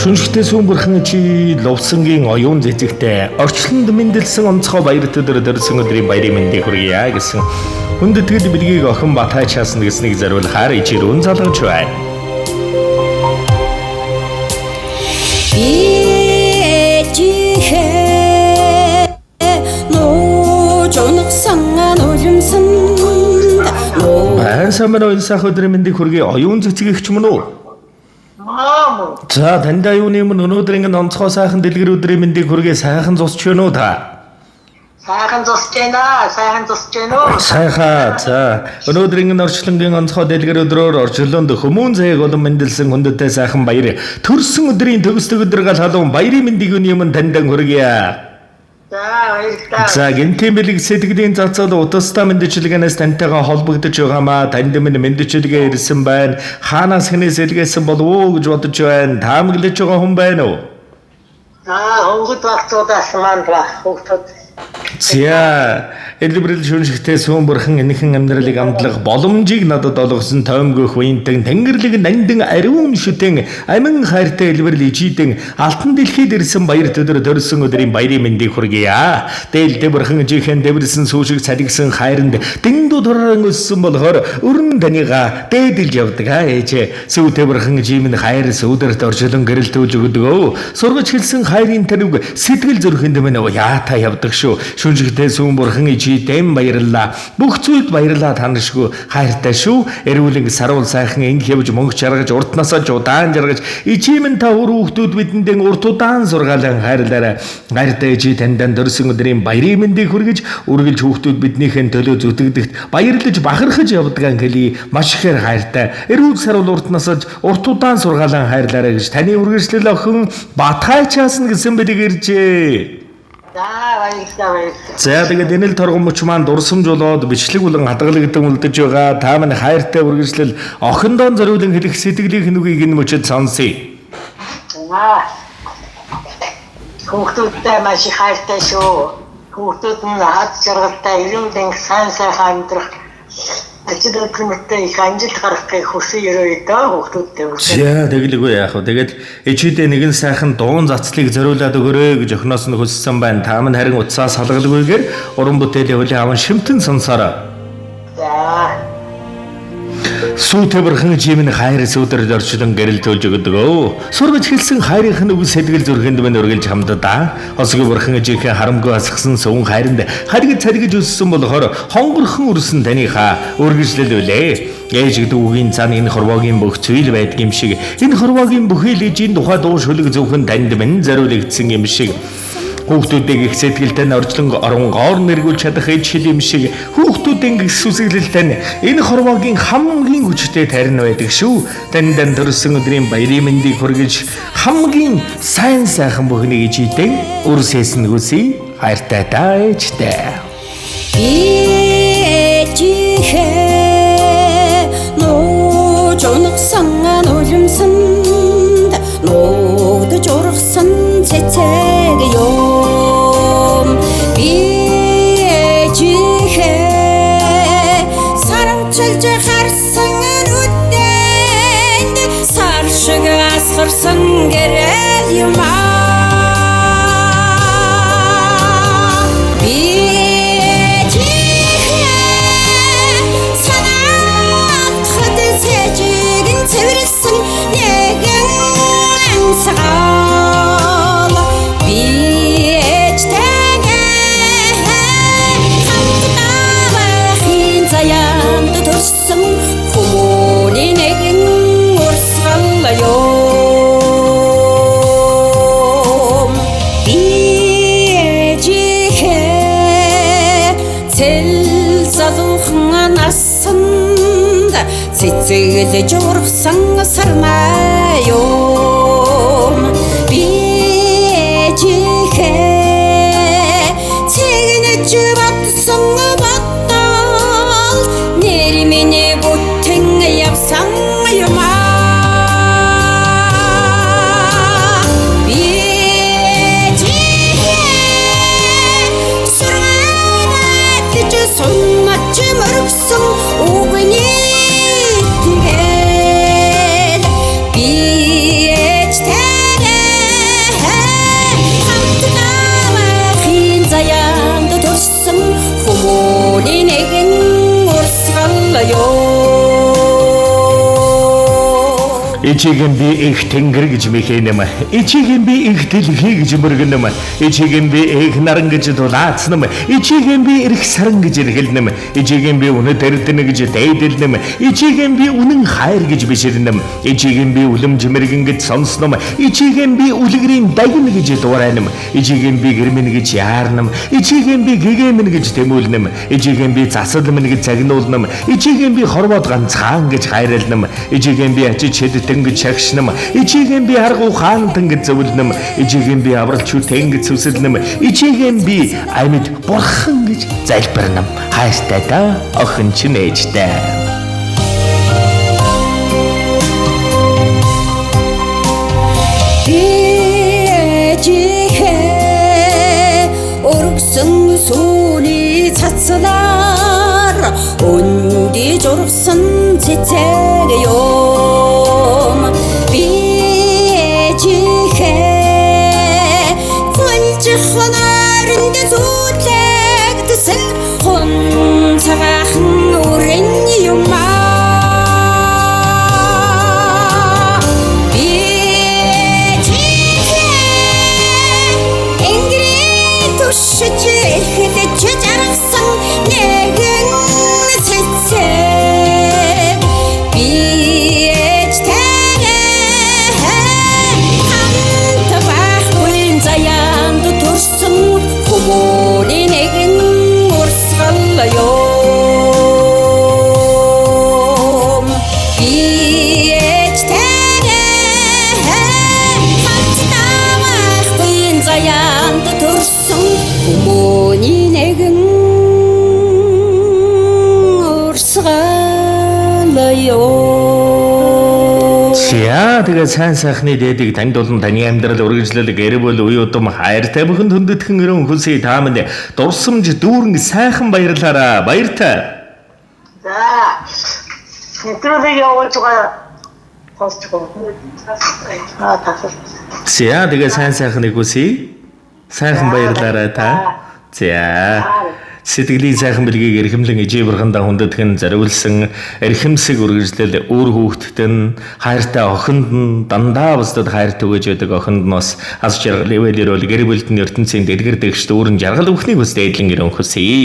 Шүнжигтэй сүмбэрхэн чи лувсангийн оюун зэцэгтэй орчлонд мэндэлсэн онцгой баяр төдөр дөрсөн өдрийн баярын мэндийг хүргье гэсэн хүндэтгэл бэлгийг охин Батай чаасна гэснийг зориулахаар ичээрүүн залгаж байна. Сайн ойлсах өдрийн мэндийг хүргье оюун зэцэгч мөн үү? За танд аюуны өмнө өнөөдөр ингэ онцгой сайхан дэлгэр өдрийн мэндийг хүргэе сайхан зусч байна уу та? Сайхан зусч байна. Сайхан. За өнөөдөр ингэ орчлонгийн онцгой дэлгэр өдрөөр орчлонд хүмүүн зээг олон мэндэлсэн хүндэтэй сайхан баяр төрсөн өдрийн төгсдөг өдөр гал халуун баярын мэндийг өний өмнө танд хүргэе. За гинтийн бэлэг сэтгэлийн цацал утастай мэдчилгээнээс тантайгаа холбогдож байгаамаа танд минь мэдчилгээ ирсэн байна. Хаанаас хэнээс илгээсэн болов уу гэж бодож байна. Таамаглаж байгаа хүн байна уу? Хөнгөд багцуудаас маань хөгтөд. За элбэрэл шүнжигтэй сүмбэрхэн энэхэн амьдралыг амтлах боломжийг надад олгосон тоймгөх уянтан тэнгэрлэг нандин ариун шүтэн амин хайртай элбэрэл ижидэн алтан дэлхийд ирсэн баяр төдөр төрсөн өдрийн баярын мэндийг хүргье. Дээл дэвэрхэн жихэн дэвэрсэн сүүшиг цалигсан хайранд дэндүү дурааран өссөн болохоор өрн таныга дээдэлж явдаг ээжээ сүү дэвэрхэн жимэн хайр сүудэрт орчлон гэрэлтүүлж өгдөг. Сургаж хэлсэн хайрын таныг сэтгэл зүрхэнд минь яата явдаг шүү. Шүнжигтэй сүмбэрхэн дэм баярлаа. Бүх зүйлд баярлаа танашгүй хайртай шүү. Эрүүлэн саруул сайхан инг явж мөнгө чаргаж уртнасаа удаан жаргаж ичимэн та хүүхдүүд бидэндээ урт удаан сургаалan хайрлаарай. Хайртай ичи тандан дөрсөн өдрийн баярын мэндийг хүргэж үргэлж хүүхдүүд биднийхэн төлөө зүтгэдэгт баярлаж бахархаж явдаг хэлий маш ихээр хайртай. Эрүүл саруул уртнасаа урт удаан сургаалan хайрлаарай гэж таны үргэлжлэл охин Батай чаасна гэсэн бэлэг иржээ. За тэгээд энэ л торгомч маань дурсамж болоод бичлэг болон хадгалагдсан үлдэж байгаа. Та минь хайртай үргэлжлэл охиндоо зориулан хэлэх сэтгэлийн нүгийг энэ мөчөд сонсъё. Хүүхдүүдтэй маш их хайртай шүү. Хүүхдүүд нь хад жаргалтай эрүүл сайн сайхан амьдрах ажил хөдөлмөртэй их амжилт гаргахыг хүсье өрөөдөө хүүхдүүдтэй үгүй. За тэглэггүй яах вэ? Тэгээд ичүүдээ нэгэн сайхан дуун цацлыг зориулаад өгөөрэй гэж охиноос нь хүссэн байна. Та минь харин утсаа салгалгүйгээр уран бүтээлийн хуулийн аван шимтэн сонсоорой. За Сүүтэвэрхэн жимэн хайр сүудэрд орчлон гэрэлтүүлж өгдөг. Сургаж хэлсэн хайрын үг сэтгэл зүрхэнд минь үргэлж хамдаа. Осгүй бүрхэн жихэн харамгүй асгсан сүн хайранд харигд царигж өссөн болохоор хонгорхон үрсэн таныхаа үргэлжлэл үлээ. Ээж гэдэг үгийн цаана энэ хорвоогийн бүх зүйл байдаг юм шиг. Энэ хорвоогийн бүхий л ижийн тухай дуу шүлэг зөвхөн танд минь зориулагдсан юм шиг. Хүүхдүүдийг их сэтгэлтэй орчлон оронгоор нэргүүлж чадах ээж хэл юм шиг хүүхдүүдийн их сүсэглэлтэй энэ хорвоогийн хамгийн хүчтэй тарин байдаг шүү. Тандан төрсөн өдрийн баярын мэндийг хүргэж хамгийн сайн сайхан бүхнийг ижидэн үрсэсэн хүсье. Хайртай та ээжтэй. Ээжихээ нууж унагсан нулимсанд нуудаж ургасан цэцэг ёо. Асгарсан гэрэл юмаа би чихээ санаахад сэжигэн цэвэрсэн нэгэн ансгаал би ээжтэйгээ хамтдаа заяанд төрсөн хүмүүний нэгэн урсгал ёо. Цэцэглэж ургасан сарнай юм би ээжихээ цэгнэж батсан баттал нэр миний бүтэн явсан юмаа би ээжихээ сургаалт гэж суммач мөргсөн үгний Ичигэм би их тэнгэр гэж мэхэнэм. Ичигэм би их дэлхий гэж мөргөнэм. Ичигэм би их наран гэж дулаацнэм. Ичигэм би эрх саран гэж эргэлнэм. Ичигэм би үнэт эрдэнэ гэж дайдэлнэм. Ичигэм би үнэн хайр гэж биширнэм. Ичигэм би үлэм жимэргэн гэж сонснэм. Ичигэм би үлгэрийн дагна гэж дуурайнэм. Ичигэм би гэрмэн гэж яарнэм. Ичигэм би гэгэмэн гэж тэмүүлнэм. Ичигэм би засал мэн гэж загнуулнэм. Ичигэм би хорвоод ганцхан гэж хайрлнэм. Ичигэм би ачиж шэдтэн гэж шагшнэм. Ичигэм би аргу хаантан гэж зөвлөнэм. Ичигэм би авралчүтэн гэж сүсэлнэм. Ичигэм би амьд бурхан гэж залбирнэм. Хайртай та охин ч нээжтэй. Өргсөн сүүний цацлаар өнди жургсан цэцэг юм би чихээ фонж хонорнд зүтлэгдсэн хон цагаахан үрэн юм Шэжэхэд жаргасан нэгэн цэцэг би ээжтэйгээ хамт байхгүй заяанд төрсөн хүмүүний нэгэн урсгал юм би ээжтэйгээ хамт байхгүй заяанд төрсөн хүмүүний нэгэн урсгал ёо. За тэгээ сайн сайхны дээдийг танд болон таны амьдрал үргэлжлэл гэр бүл үе удам хайртай бүхэнд хүндэтгэн өрөн хүсье тааманд дурсамж дүүрэн сайхан баярлаарай. Баяртай. За. Нэтрүүлэг явуулж байгаа хосчгоо. Тасал. За тэгээ сайн сайхныг хүсье. Сайхан баярлаарай та. За. Сэтгэлийн сайхан бэлгийг эрхэмлэн ижээ бурхандаа хүндэтгэн зориулсан эрхэмсэг үргэлжлэл үр хүүхдэд нь хайртай охинд нь дандаа бусдад хайр түгэж байдаг охинд нь бас аз жаргал ивэлэр бол гэр бүлд нь ертөнцийн дэлгэр дэгш дүүрэн жаргал бүхнийг бас дээдлэн ирэн хүсье.